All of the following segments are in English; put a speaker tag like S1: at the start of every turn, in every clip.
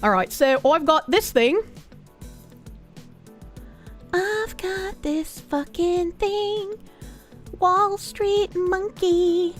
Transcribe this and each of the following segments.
S1: Alright, so I've got this thing. I've got this fucking thing. Wall Street monkey.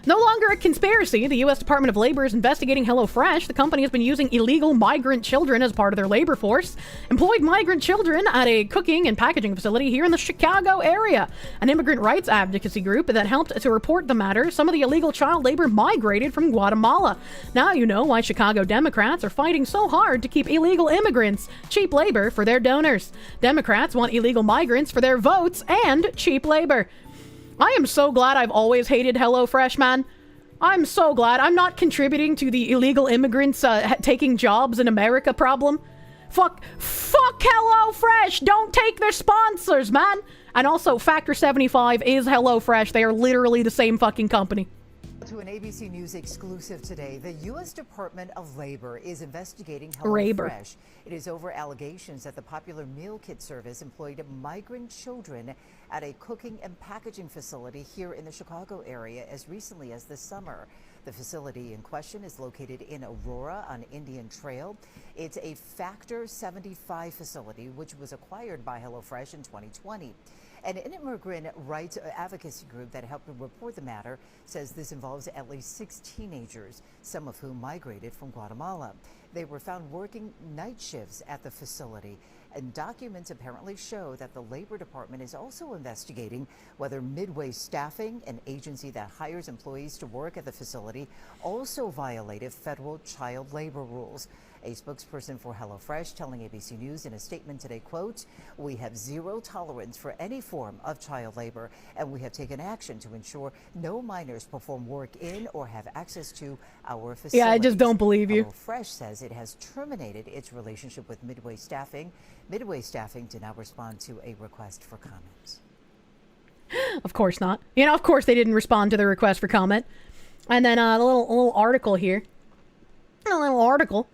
S1: No longer a conspiracy, the U.S. Department of Labor is investigating HelloFresh. The company has been using illegal migrant children as part of their labor force. Employed migrant children at a cooking and packaging facility here in the Chicago area. An immigrant rights advocacy group that helped to report the matter. Some of the illegal child labor migrated from Guatemala. Now you know why Chicago Democrats are fighting so hard to keep illegal immigrants, cheap labor, for their donors. Democrats want illegal migrants for their votes and cheap labor. I am so glad I've always hated HelloFresh, man. I'm so glad. I'm not contributing to the illegal immigrants taking jobs in America problem. Fuck HelloFresh! Don't take their sponsors, man! And also, Factor 75 is HelloFresh. They are literally the same fucking company.
S2: To an ABC News exclusive today, the U.S. Department of Labor is investigating HelloFresh. It is over allegations that the popular meal kit service employed migrant children at a cooking and packaging facility here in the Chicago area as recently as this summer. The facility in question is located in Aurora on Indian Trail. It's a Factor 75 facility, which was acquired by HelloFresh in 2020. An immigrant rights advocacy group that helped report the matter says this involves at least 6 teenagers, some of whom migrated from Guatemala. They were found working night shifts at the facility, and documents apparently show that the Labor Department is also investigating whether Midway Staffing, an agency that hires employees to work at the facility, also violated federal child labor rules. A spokesperson for HelloFresh telling ABC News in a statement today, quote, "We have zero tolerance for any form of child labor, and we have taken action to ensure no minors perform work in or have access to our facilities."
S1: Yeah, I just don't believe you.
S2: HelloFresh says it has terminated its relationship with Midway Staffing. Midway Staffing did not respond to a request for comment.
S1: Of course not. You know, of course they didn't respond to the request for comment. And then a little article here. A little article.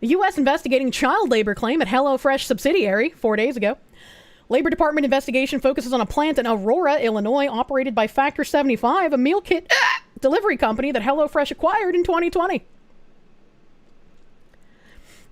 S1: The U.S. investigating child labor claim at HelloFresh subsidiary 4 days ago. Labor Department investigation focuses on a plant in Aurora, Illinois, operated by Factor 75, a meal kit delivery company that HelloFresh acquired in 2020.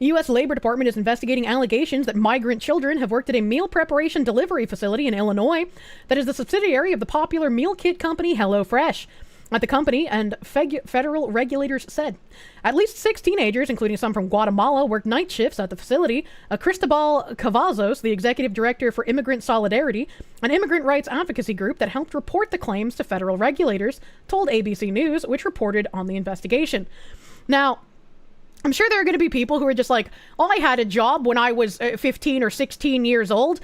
S1: The U.S. Labor Department is investigating allegations that migrant children have worked at a meal preparation delivery facility in Illinois that is the subsidiary of the popular meal kit company HelloFresh. At the company, and federal regulators said at least 6 teenagers, including some from Guatemala, worked night shifts at the facility. Cristobal Cavazos, the executive director for Immigrant Solidarity, an immigrant rights advocacy group that helped report the claims to federal regulators, told ABC News, which reported on the investigation. Now, I'm sure there are going to be people who are just like, oh, I had a job when I was 15 or 16 years old.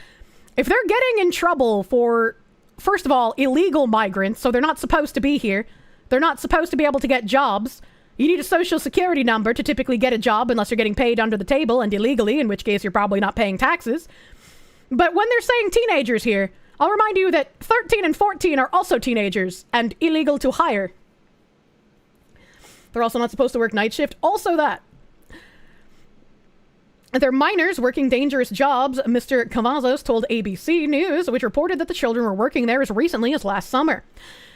S1: If they're getting in trouble for, first of all, illegal migrants, so they're not supposed to be here. They're not supposed to be able to get jobs. You need a social security number to typically get a job unless you're getting paid under the table and illegally, in which case you're probably not paying taxes. But when they're saying teenagers here, I'll remind you that 13 and 14 are also teenagers and illegal to hire. They're also not supposed to work night shift. Also that. They're minors working dangerous jobs, Mr. Cavazos told ABC News, which reported that the children were working there as recently as last summer.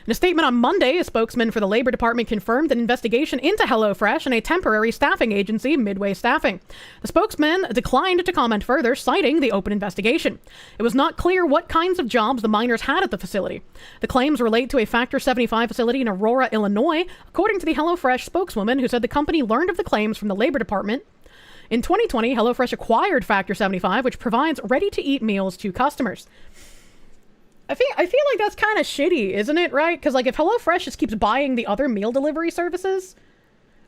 S1: In a statement on Monday, a spokesman for the Labor Department confirmed an investigation into HelloFresh and a temporary staffing agency, Midway Staffing. The spokesman declined to comment further, citing the open investigation. It was not clear what kinds of jobs the minors had at the facility. The claims relate to a Factor 75 facility in Aurora, Illinois, according to the HelloFresh spokeswoman, who said the company learned of the claims from the Labor Department. In 2020, HelloFresh acquired Factor 75, which provides ready-to-eat meals to customers. I feel like that's kind of shitty, isn't it, right? Because, like, if HelloFresh just keeps buying the other meal delivery services,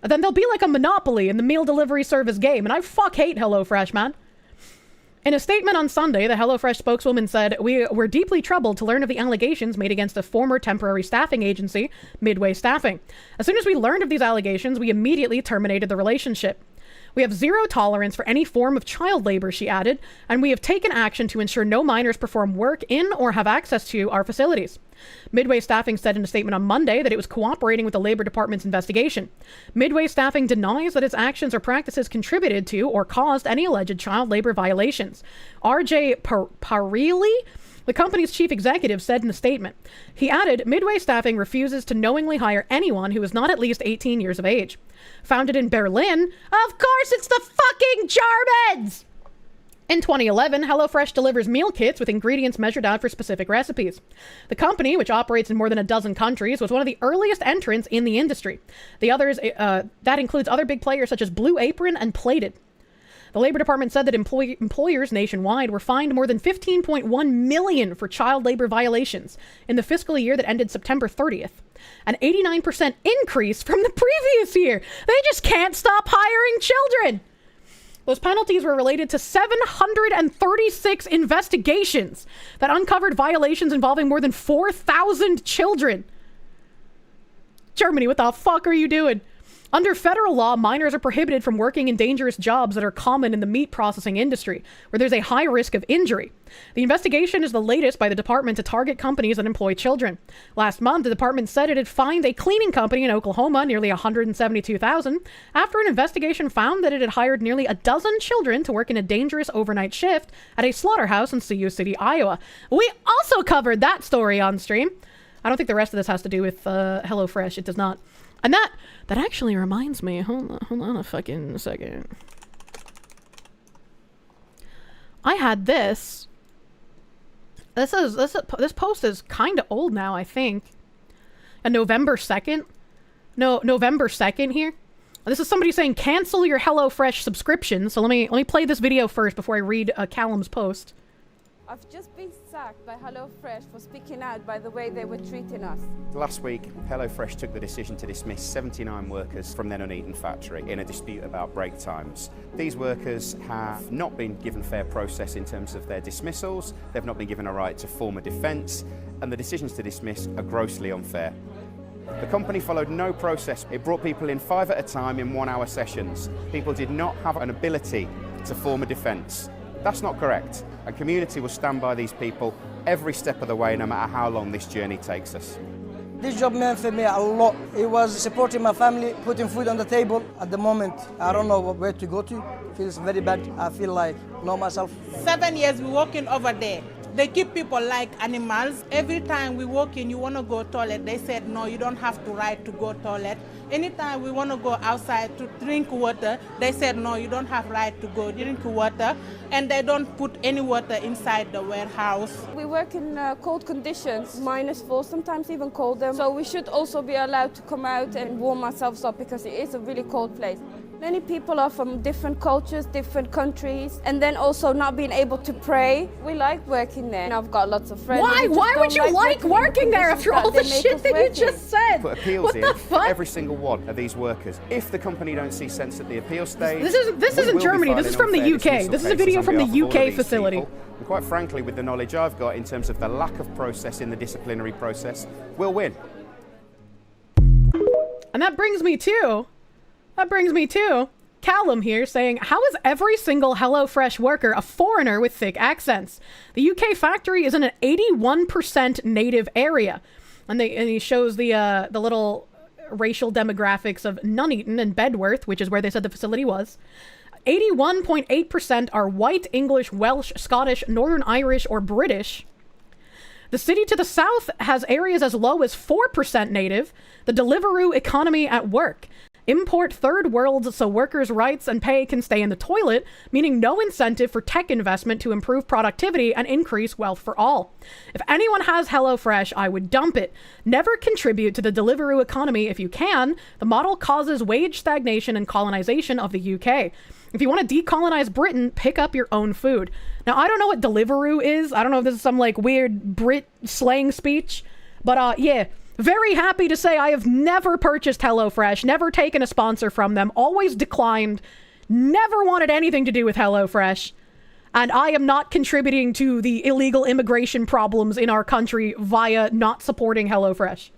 S1: then there'll be, like, a monopoly in the meal delivery service game, and I hate HelloFresh, man. In a statement on Sunday, the HelloFresh spokeswoman said, "We were deeply troubled to learn of the allegations made against a former temporary staffing agency, Midway Staffing. As soon as we learned of these allegations, we immediately terminated the relationship. We have zero tolerance for any form of child labor," she added, "and we have taken action to ensure no minors perform work in or have access to our facilities." Midway Staffing said in a statement on Monday that it was cooperating with the Labor Department's investigation. Midway Staffing denies that its actions or practices contributed to or caused any alleged child labor violations. R.J. Parilli, The company's chief executive said in a statement. He added, Midway Staffing refuses to knowingly hire anyone who is not at least 18 years of age. Founded in Berlin, of course it's the fucking Germans! In 2011, HelloFresh delivers meal kits with ingredients measured out for specific recipes. The company, which operates in more than a dozen countries, was one of the earliest entrants in the industry. The others, that includes other big players such as Blue Apron and Plated. The Labor Department said that employers nationwide were fined more than $15.1 million for child labor violations in the fiscal year that ended September 30th. An 89% increase from the previous year. They just can't stop hiring children. Those penalties were related to 736 investigations that uncovered violations involving more than 4,000 children. Germany, what the fuck are you doing? Under federal law, minors are prohibited from working in dangerous jobs that are common in the meat processing industry, where there's a high risk of injury. The investigation is the latest by the department to target companies that employ children. Last month, the department said it had fined a cleaning company in Oklahoma nearly $172,000 after an investigation found that it had hired nearly a dozen children to work in a dangerous overnight shift at a slaughterhouse in Sioux City, Iowa. We also covered that story on stream. I don't think the rest of this has to do with HelloFresh. It does not. And that actually reminds me. Hold on a fucking second. I had this. This post is kind of old now, I think. And November 2nd. No, November 2nd here. This is somebody saying cancel your HelloFresh subscription. So let me play this video first before I read Callum's post.
S3: I've just been sacked by HelloFresh for speaking out by the way they were treating us.
S4: Last week, HelloFresh took the decision to dismiss 79 workers from their Nuneaton factory in a dispute about break times. These workers have not been given fair process in terms of their dismissals, they've not been given a right to form a defence, and the decisions to dismiss are grossly unfair. The company followed no process. It brought people in 5 at a time in 1-hour sessions. People did not have an ability to form a defence. That's not correct. A community will stand by these people every step of the way, no matter how long this journey takes us.
S5: This job meant for me a lot. It was supporting my family, putting food on the table. At the moment, I don't know where to go to. It feels very bad. I feel like not myself.
S6: 7 years we're working over there. They keep people like animals. Every time we walk in, you want to go toilet. They said, no, you don't have to right to go toilet. Anytime we want to go outside to drink water, they said, no, you don't have right to go drink water. And they don't put any water inside the warehouse.
S3: We work in cold conditions, -4, sometimes even colder. So we should also be allowed to come out and warm ourselves up because it is a really cold place. Many people are from different cultures, different countries, and then also not being able to pray. We like working there. And I've got lots of friends.
S1: Why would you like working there after all the shit that you just said?
S4: Put appeals in for every single one of these workers. If the company don't see sense at the appeal stage,
S1: this isn't Germany. This is from the UK. This is a video from the UK facility.
S4: And quite frankly, with the knowledge I've got in terms of the lack of process in the disciplinary process, we'll win.
S1: And that brings me to Callum here saying, how is every single HelloFresh worker a foreigner with thick accents? The UK factory is in an 81% native area. And he shows the little racial demographics of Nuneaton and Bedworth, which is where they said the facility was. 81.8% are white, English, Welsh, Scottish, Northern Irish, or British. The city to the south has areas as low as 4% native. The Deliveroo economy at work. Import third worlds so workers' rights and pay can stay in the toilet, meaning no incentive for tech investment to improve productivity and increase wealth for all. If anyone has HelloFresh, I would dump it. Never contribute to the Deliveroo economy if you can. The model causes wage stagnation and colonization of the UK. If you want to decolonize Britain, pick up your own food. Now, I don't know what Deliveroo is. I don't know if this is some like weird Brit slang speech, but yeah. Very happy to say I have never purchased HelloFresh, never taken a sponsor from them, always declined, never wanted anything to do with HelloFresh, and I am not contributing to the illegal immigration problems in our country via not supporting HelloFresh.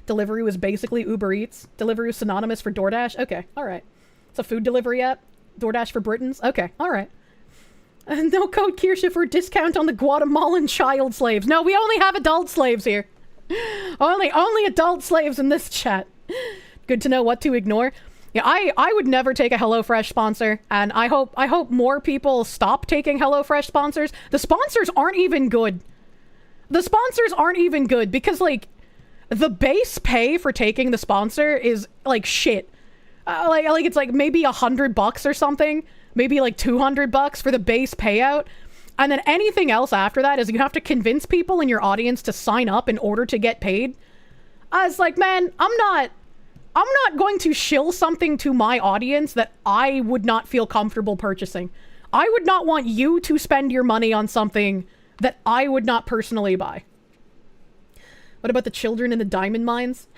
S1: Deliveroo is basically Uber Eats. Deliveroo is synonymous for DoorDash? Okay, alright. It's a food delivery app? DoorDash for Britons? Okay, alright. No code Kirsche for discount on the Guatemalan child slaves. No, we only have adult slaves here. Only adult slaves in this chat. Good to know what to ignore. Yeah, I would never take a HelloFresh sponsor, and I hope more people stop taking HelloFresh sponsors. The sponsors aren't even good. The sponsors aren't even good because, like, the base pay for taking the sponsor is, like, shit. Like it's, like, maybe $100 or something. Maybe, like, $200 for the base payout. And then anything else after that is you have to convince people in your audience to sign up in order to get paid. I was like, man, I'm not going to shill something to my audience that I would not feel comfortable purchasing. I would not want you to spend your money on something that I would not personally buy. What about the children in the diamond mines?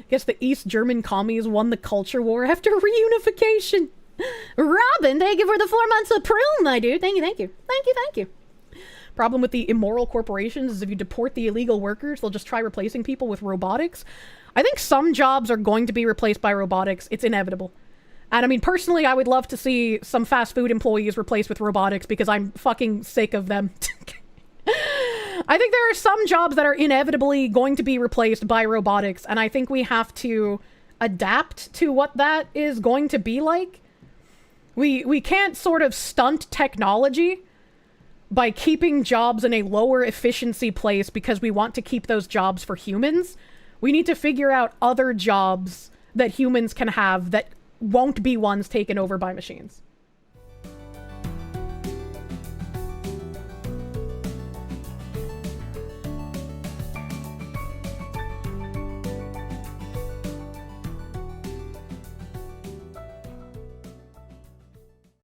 S1: Guess the East German commies won the culture war after reunification. Robin, thank you for the 4 months of prune, my dude. Thank you. Problem with the immoral corporations is if you deport the illegal workers, they'll just try replacing people with robotics. I think some jobs are going to be replaced by robotics. It's inevitable. And I mean, personally, I would love to see some fast food employees replaced with robotics because I'm fucking sick of them. I think there are some jobs that are inevitably going to be replaced by robotics, and I think we have to adapt to what that is going to be like. We can't sort of stunt technology by keeping jobs in a lower efficiency place because we want to keep those jobs for humans. We need to figure out other jobs that humans can have that won't be ones taken over by machines.